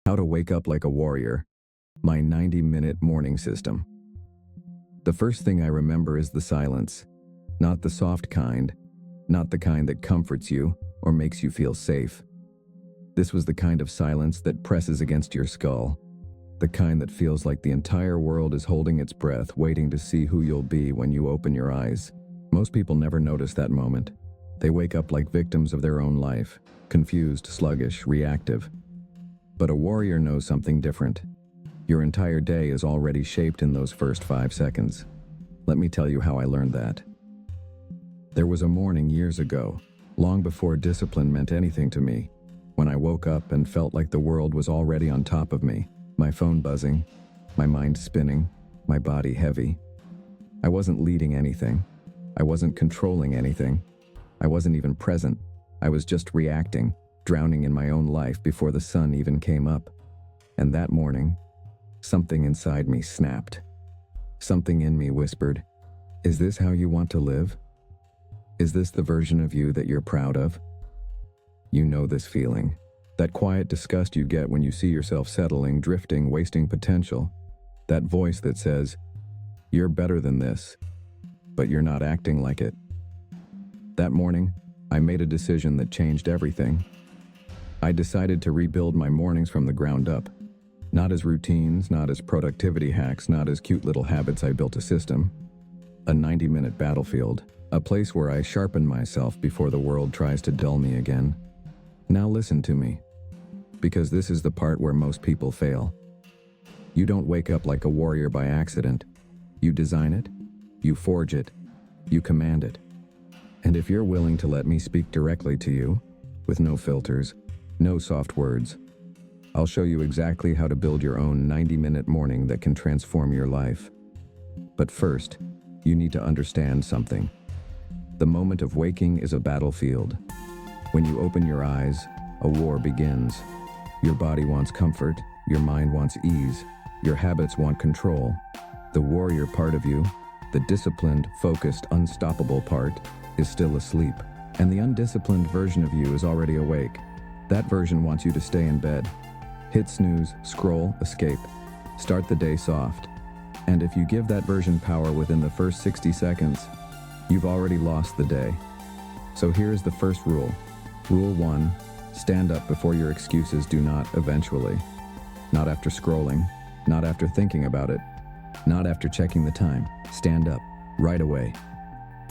How to wake up like a warrior. My 90-minute morning system. The first thing I remember is the silence. Not the soft kind, not the kind that comforts you or makes you feel safe. This was the kind of silence that presses against your skull. The kind that feels like the entire world is holding its breath, waiting to see who you'll be when you open your eyes. Most people never notice that moment. They wake up like victims of their own life, confused, sluggish, reactive. But a warrior knows something different. Your entire day is already shaped in those first 5 seconds. Let me tell you how I learned that. There was a morning years ago, long before discipline meant anything to me, when I woke up and felt like the world was already on top of me, my phone buzzing, my mind spinning, my body heavy. I wasn't leading anything. I wasn't controlling anything. I wasn't even present. I was just reacting, drowning in my own life before the sun even came up. And that morning, something inside me snapped. Something in me whispered, "Is this how you want to live? Is this the version of you that you're proud of?" You know this feeling. That quiet disgust you get when you see yourself settling, drifting, wasting potential. That voice that says, "You're better than this," but you're not acting like it. That morning, I made a decision that changed everything. I decided to rebuild my mornings from the ground up. Not as routines, not as productivity hacks, not as cute little habits. I built a system. A 90-minute battlefield. A place where I sharpen myself before the world tries to dull me again. Now listen to me, because this is the part where most people fail. You don't wake up like a warrior by accident. You design it, you forge it, you command it. And if you're willing to let me speak directly to you, with no filters, no soft words, I'll show you exactly how to build your own 90-minute morning that can transform your life. But first, you need to understand something. The moment of waking is a battlefield. When you open your eyes, a war begins. Your body wants comfort, your mind wants ease, your habits want control. The warrior part of you, the disciplined, focused, unstoppable part, is still asleep, and the undisciplined version of you is already awake. That version wants you to stay in bed. Hit snooze, scroll, escape. Start the day soft. And if you give that version power within the first 60 seconds, you've already lost the day. So here's the first rule. Rule 1, stand up before your excuses do not eventually. Not after scrolling, not after thinking about it, not after checking the time. Stand up, right away.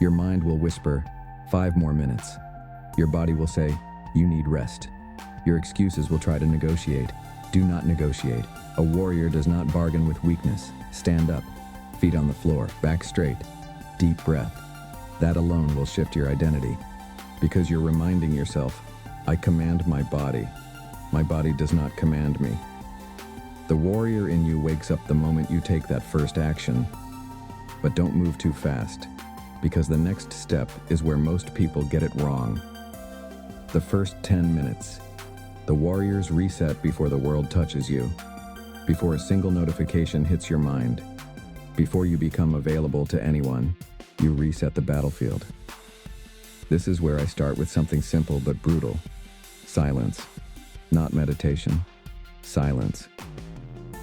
Your mind will whisper, 5 more minutes. Your body will say, you need rest. Your excuses will try to negotiate. Do not negotiate. A warrior does not bargain with weakness. Stand up, feet on the floor, back straight, deep breath. That alone will shift your identity, because you're reminding yourself, I command my body. My body does not command me. The warrior in you wakes up the moment you take that first action. But don't move too fast, because the next step is where most people get it wrong. The first 10 minutes. The warriors reset before the world touches you, before a single notification hits your mind, before you become available to anyone. You reset the battlefield. This is where I start with something simple but brutal. Silence. Not meditation. Silence.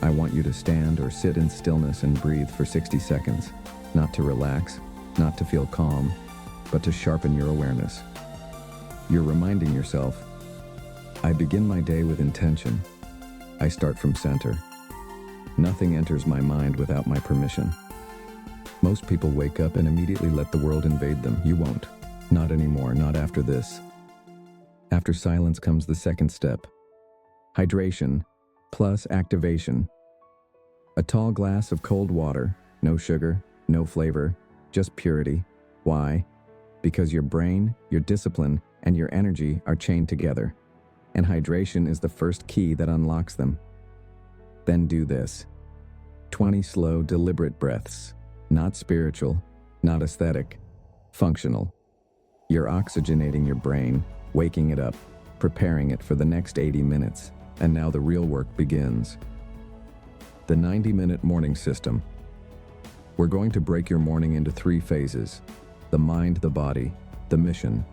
I want you to stand or sit in stillness and breathe for 60 seconds. Not to relax, not to feel calm, but to sharpen your awareness. You're reminding yourself, I begin my day with intention. I start from center. Nothing enters my mind without my permission. Most people wake up and immediately let the world invade them. You won't. Not anymore, not after this. After silence comes the second step. Hydration plus activation. A tall glass of cold water, no sugar, no flavor, just purity. Why? Because your brain, your discipline, and your energy are chained together. And hydration is the first key that unlocks them. Then do this. 20 slow, deliberate breaths. Not spiritual, not aesthetic, functional. You're oxygenating your brain, waking it up, preparing it for the next 80 minutes. And now the real work begins. The 90-minute morning system. We're going to break your morning into 3 phases. The mind, the body, the mission.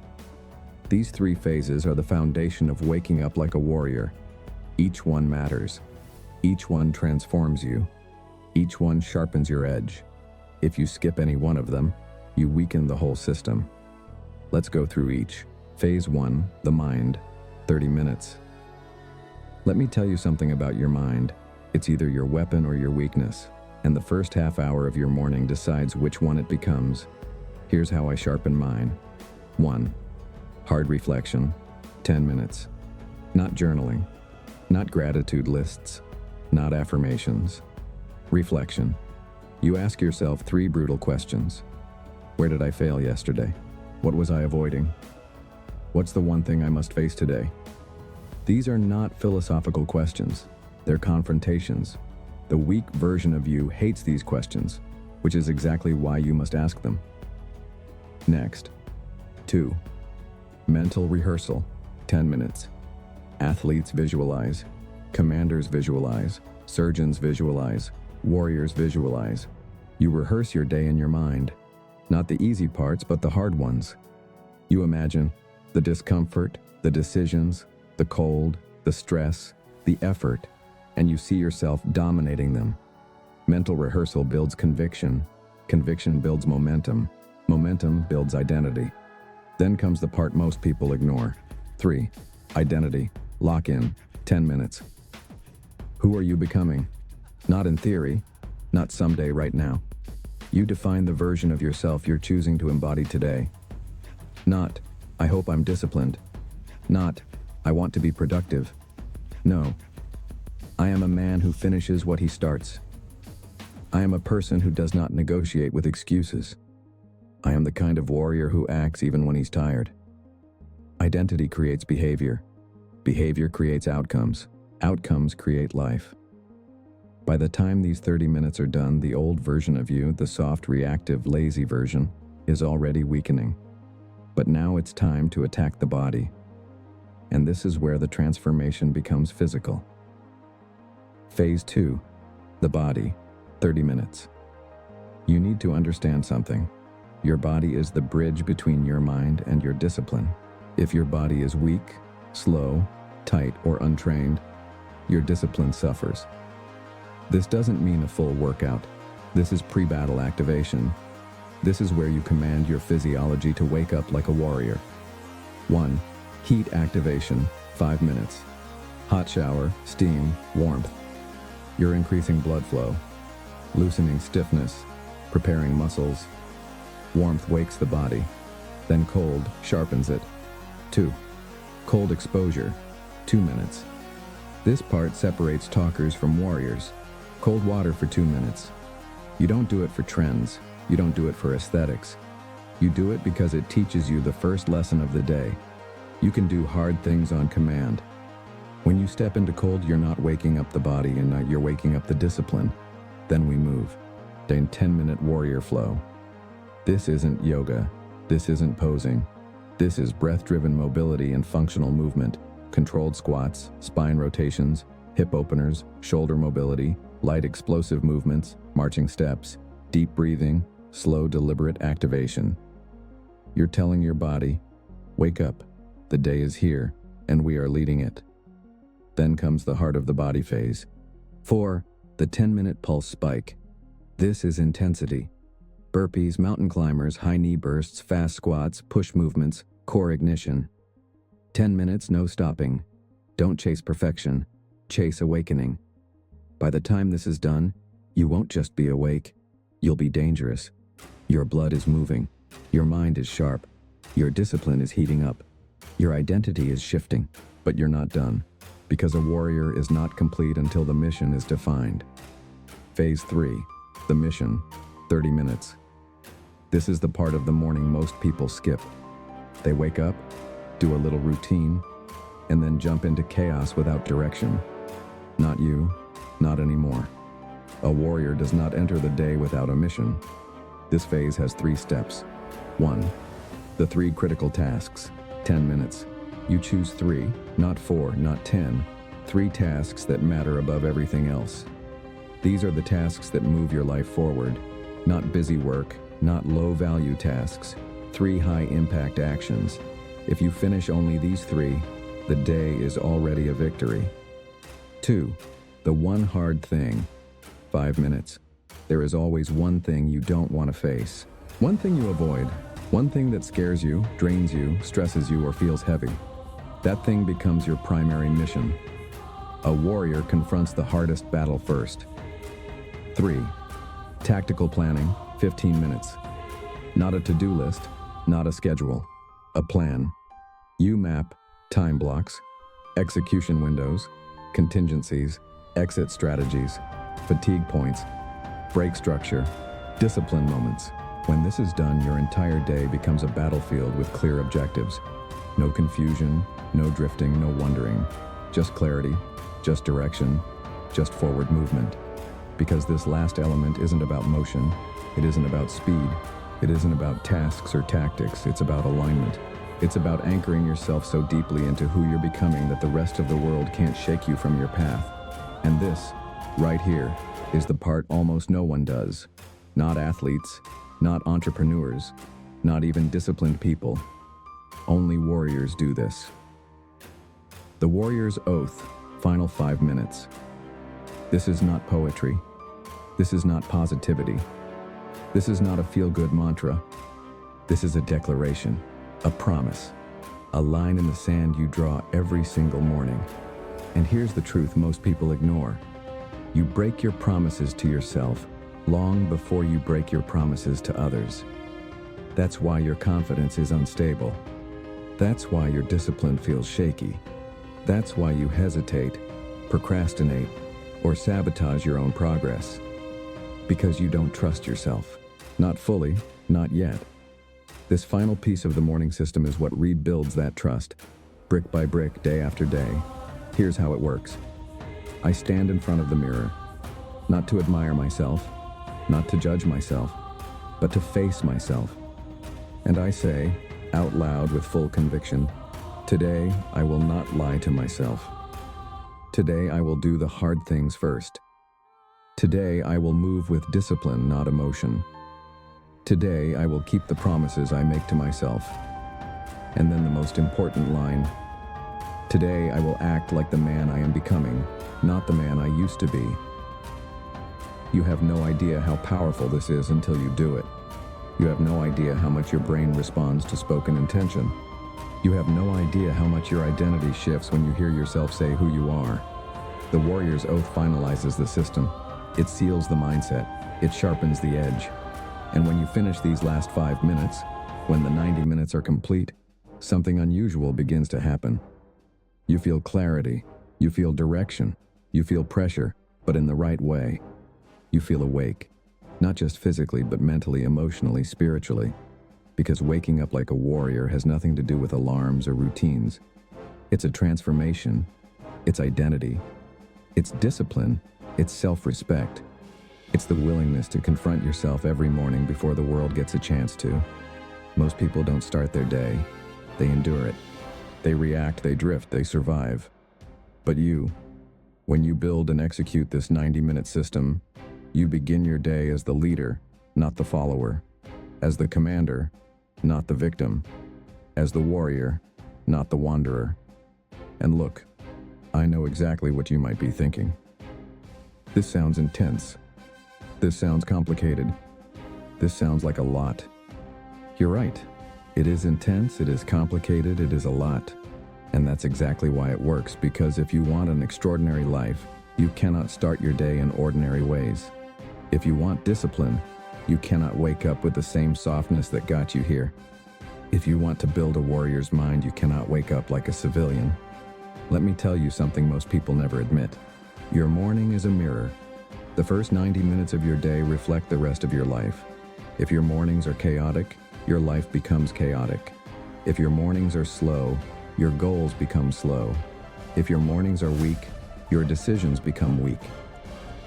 These 3 phases are the foundation of waking up like a warrior. Each one matters. Each one transforms you. Each one sharpens your edge. If you skip any one of them, you weaken the whole system. Let's go through each. Phase 1, the mind, 30 minutes. Let me tell you something about your mind. It's either your weapon or your weakness, and the first half hour of your morning decides which one it becomes. Here's how I sharpen mine. 1. Hard reflection, 10 minutes. Not journaling, not gratitude lists, not affirmations. Reflection. You ask yourself 3 brutal questions. Where did I fail yesterday? What was I avoiding? What's the one thing I must face today? These are not philosophical questions. They're confrontations. The weak version of you hates these questions, which is exactly why you must ask them. Next. 2. Mental rehearsal, 10 minutes. Athletes visualize, commanders visualize, surgeons visualize, warriors visualize. You rehearse your day in your mind. Not the easy parts, but the hard ones. You imagine the discomfort, the decisions, the cold, the stress, the effort, and you see yourself dominating them. Mental rehearsal builds conviction. Conviction builds momentum. Momentum builds identity. Then comes the part most people ignore. 3. Identity. Lock in. 10 minutes. Who are you becoming? Not in theory, not someday, right now. You define the version of yourself you're choosing to embody today. Not, I hope I'm disciplined. Not, I want to be productive. No. I am a man who finishes what he starts. I am a person who does not negotiate with excuses. I am the kind of warrior who acts even when he's tired. Identity creates behavior. Behavior creates outcomes. Outcomes create life. By the time these 30 minutes are done, the old version of you, the soft, reactive, lazy version, is already weakening. But now it's time to attack the body. And this is where the transformation becomes physical. Phase 2, the body, 30 minutes. You need to understand something. Your body is the bridge between your mind and your discipline. If your body is weak, slow, tight, or untrained, your discipline suffers. This doesn't mean a full workout. This is pre-battle activation. This is where you command your physiology to wake up like a warrior. 1. Heat activation, 5 minutes. Hot shower, steam, warmth. You're increasing blood flow, loosening stiffness, preparing muscles. Warmth wakes the body. Then cold sharpens it. 2. Cold exposure, 2 minutes. This part separates talkers from warriors. Cold water for 2 minutes. You don't do it for trends. You don't do it for aesthetics. You do it because it teaches you the first lesson of the day. You can do hard things on command. When you step into cold, you're not waking up the body, and you're waking up the discipline. Then we move. Then 10-minute warrior flow. This isn't yoga. This isn't posing. This is breath-driven mobility and functional movement. Controlled squats, spine rotations, hip openers, shoulder mobility, light explosive movements, marching steps, deep breathing, slow deliberate activation. You're telling your body, wake up, the day is here, and we are leading it. Then comes the heart of the body phase. 4. The 10-minute pulse spike. This is intensity. Burpees, mountain climbers, high knee bursts, fast squats, push movements, core ignition. 10 minutes, no stopping. Don't chase perfection, chase awakening. By the time this is done, you won't just be awake, you'll be dangerous. Your blood is moving, your mind is sharp, your discipline is heating up, your identity is shifting, but you're not done, because a warrior is not complete until the mission is defined. Phase 3, the mission, 30 minutes. This is the part of the morning most people skip. They wake up, do a little routine, and then jump into chaos without direction. Not you, not anymore. A warrior does not enter the day without a mission. This phase has 3 steps. 1. The 3 critical tasks, 10 minutes. You choose 3, not 4, not 10. 3 tasks that matter above everything else. These are the tasks that move your life forward. Not busy work, not low-value tasks. 3 high-impact actions. If you finish only these 3, the day is already a victory. 2. The one hard thing. 5 minutes. There is always one thing you don't want to face. One thing you avoid. One thing that scares you, drains you, stresses you, or feels heavy. That thing becomes your primary mission. A warrior confronts the hardest battle first. 3. Tactical planning, 15 minutes. Not a to-do list, not a schedule. A plan. You map time blocks, execution windows, contingencies, exit strategies, fatigue points, break structure, discipline moments. When this is done, your entire day becomes a battlefield with clear objectives. No confusion, no drifting, no wondering. Just clarity, just direction, just forward movement. Because this last element isn't about motion, it isn't about speed, it isn't about tasks or tactics, it's about alignment. It's about anchoring yourself so deeply into who you're becoming that the rest of the world can't shake you from your path. And this, right here, is the part almost no one does. Not athletes, not entrepreneurs, not even disciplined people. Only warriors do this. The warrior's oath, final 5 minutes. This is not poetry. This is not positivity. This is not a feel-good mantra. This is a declaration, a promise, a line in the sand you draw every single morning. And here's the truth most people ignore. You break your promises to yourself long before you break your promises to others. That's why your confidence is unstable. That's why your discipline feels shaky. That's why you hesitate, procrastinate, or sabotage your own progress. Because you don't trust yourself. Not fully, not yet. This final piece of the morning system is what rebuilds that trust, brick by brick, day after day. Here's how it works. I stand in front of the mirror, not to admire myself, not to judge myself, but to face myself. And I say, out loud with full conviction, today I will not lie to myself. Today I will do the hard things first. Today I will move with discipline, not emotion. Today I will keep the promises I make to myself. And then the most important line, today I will act like the man I am becoming, not the man I used to be. You have no idea how powerful this is until you do it. You have no idea how much your brain responds to spoken intention. You have no idea how much your identity shifts when you hear yourself say who you are. The warrior's oath finalizes the system. It seals the mindset. It sharpens the edge. And when you finish these last 5 minutes, when the 90 minutes are complete, something unusual begins to happen. You feel clarity. You feel direction. You feel pressure, but in the right way. You feel awake. Not just physically, but mentally, emotionally, spiritually. Because waking up like a warrior has nothing to do with alarms or routines. It's a transformation. It's identity. It's discipline. It's self-respect. It's the willingness to confront yourself every morning before the world gets a chance to. Most people don't start their day. They endure it. They react, they drift, they survive. But you, when you build and execute this 90-minute system, you begin your day as the leader, not the follower. As the commander, not the victim. As the warrior, not the wanderer. And look, I know exactly what you might be thinking. This sounds intense. This sounds complicated. This sounds like a lot. You're right. It is intense, it is complicated, it is a lot. And that's exactly why it works, because if you want an extraordinary life, you cannot start your day in ordinary ways. If you want discipline, you cannot wake up with the same softness that got you here. If you want to build a warrior's mind, you cannot wake up like a civilian. Let me tell you something most people never admit. Your morning is a mirror. The first 90 minutes of your day reflect the rest of your life. If your mornings are chaotic, your life becomes chaotic. If your mornings are slow, your goals become slow. If your mornings are weak, your decisions become weak.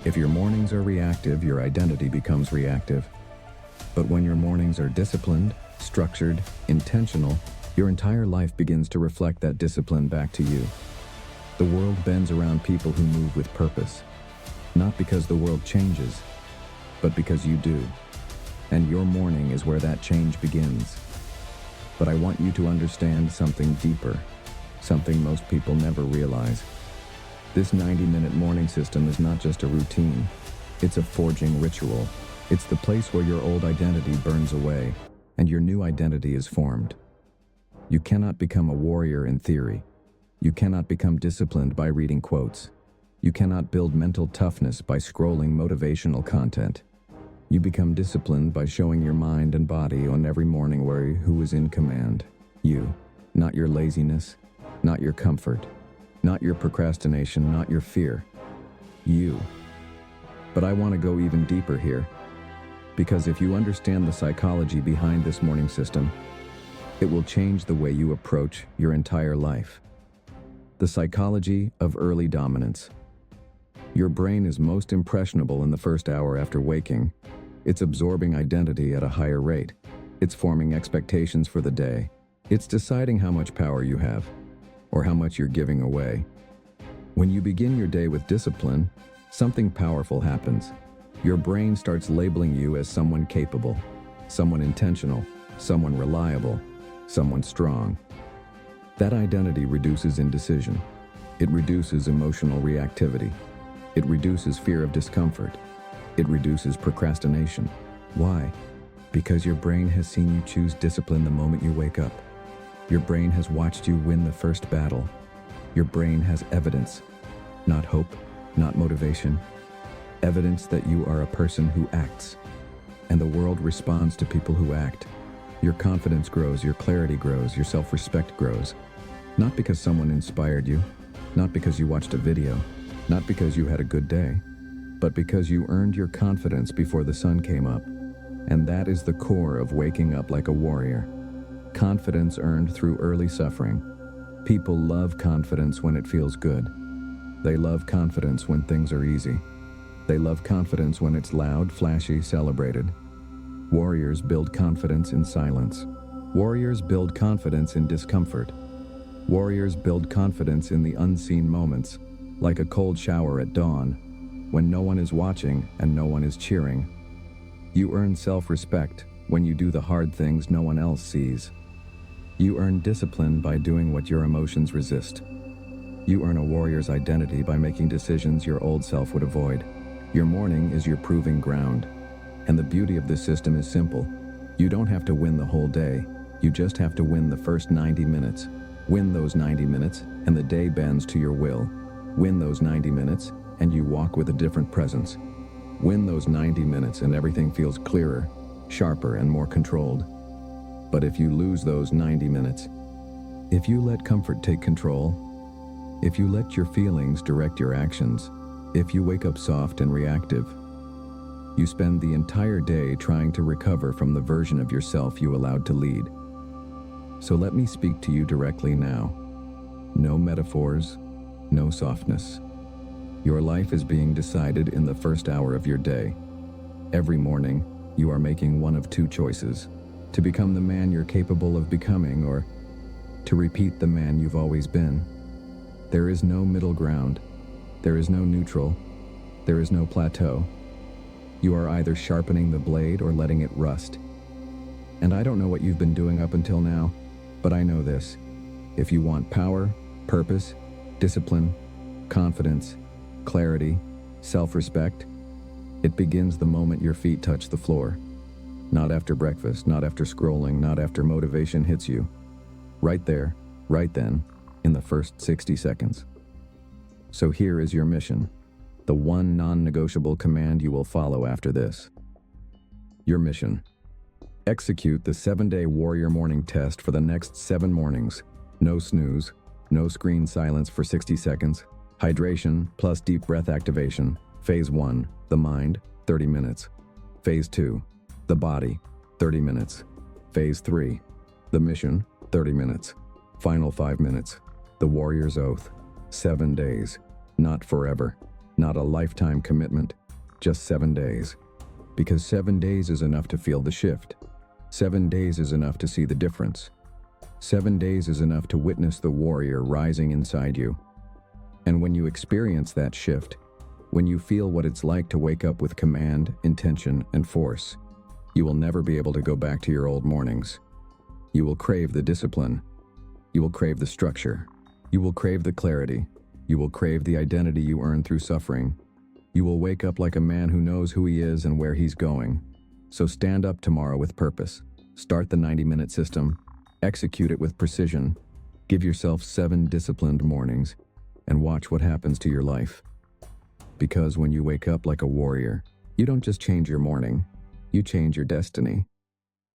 If your mornings are reactive, your identity becomes reactive. But when your mornings are disciplined, structured, intentional, your entire life begins to reflect that discipline back to you. The world bends around people who move with purpose. Not because the world changes, but because you do. And your morning is where that change begins. But I want you to understand something deeper, something most people never realize. This 90-minute morning system is not just a routine. It's a forging ritual. It's the place where your old identity burns away and your new identity is formed. You cannot become a warrior in theory. You cannot become disciplined by reading quotes. You cannot build mental toughness by scrolling motivational content. You become disciplined by showing your mind and body on every morning who is in command. You, not your laziness, not your comfort, not your procrastination, not your fear. You. But I want to go even deeper here, because if you understand the psychology behind this morning system, it will change the way you approach your entire life. The psychology of early dominance. Your brain is most impressionable in the first hour after waking. It's absorbing identity at a higher rate. It's forming expectations for the day. It's deciding how much power you have, or how much you're giving away. When you begin your day with discipline, something powerful happens. Your brain starts labeling you as someone capable, someone intentional, someone reliable, someone strong. That identity reduces indecision. It reduces emotional reactivity. It reduces fear of discomfort. It reduces procrastination. Why? Because your brain has seen you choose discipline the moment you wake up. Your brain has watched you win the first battle. Your brain has evidence, not hope, not motivation. Evidence that you are a person who acts. And the world responds to people who act. Your confidence grows, your clarity grows, your self-respect grows. Not because someone inspired you, not because you watched a video, not because you had a good day, but because you earned your confidence before the sun came up. And that is the core of waking up like a warrior. Confidence earned through early suffering. People love confidence when it feels good. They love confidence when things are easy. They love confidence when it's loud, flashy, celebrated. Warriors build confidence in silence. Warriors build confidence in discomfort. Warriors build confidence in the unseen moments, like a cold shower at dawn, when no one is watching and no one is cheering. You earn self-respect when you do the hard things no one else sees. You earn discipline by doing what your emotions resist. You earn a warrior's identity by making decisions your old self would avoid. Your morning is your proving ground. And the beauty of this system is simple. You don't have to win the whole day. You just have to win the first 90 minutes. Win those 90 minutes, and the day bends to your will. Win those 90 minutes, and you walk with a different presence. Win those 90 minutes, and everything feels clearer, sharper, and more controlled. But if you lose those 90 minutes, if you let comfort take control, if you let your feelings direct your actions, if you wake up soft and reactive, you spend the entire day trying to recover from the version of yourself you allowed to lead. So let me speak to you directly now. No metaphors, no softness. Your life is being decided in the first hour of your day. Every morning, you are making one of two choices: to become the man you're capable of becoming, or to repeat the man you've always been. There is no middle ground. There is no neutral. There is no plateau. You are either sharpening the blade or letting it rust. And I don't know what you've been doing up until now, but I know this. If you want power, purpose, discipline, confidence, clarity, self-respect, it begins the moment your feet touch the floor. Not after breakfast, not after scrolling, not after motivation hits you. Right there, right then, in the first 60 seconds. So here is your mission. The one non-negotiable command you will follow after this. Your mission. Execute the 7-day warrior morning test for the next 7 mornings. No snooze, no screen silence for 60 seconds. Hydration plus deep breath activation. Phase 1, the mind, 30 minutes. Phase 2, the body, 30 minutes. Phase 3, the mission, 30 minutes. Final 5 minutes, the warrior's oath. 7 days, not forever. Not a lifetime commitment, just 7 days. Because 7 days is enough to feel the shift. 7 days is enough to see the difference. 7 days is enough to witness the warrior rising inside you. And when you experience that shift, when you feel what it's like to wake up with command, intention, and force, you will never be able to go back to your old mornings. You will crave the discipline. You will crave the structure. You will crave the clarity. You will crave the identity you earned through suffering. You will wake up like a man who knows who he is and where he's going. So stand up tomorrow with purpose. Start the 90-minute system. Execute it with precision. Give yourself 7 disciplined mornings and watch what happens to your life. Because when you wake up like a warrior, you don't just change your morning, you change your destiny.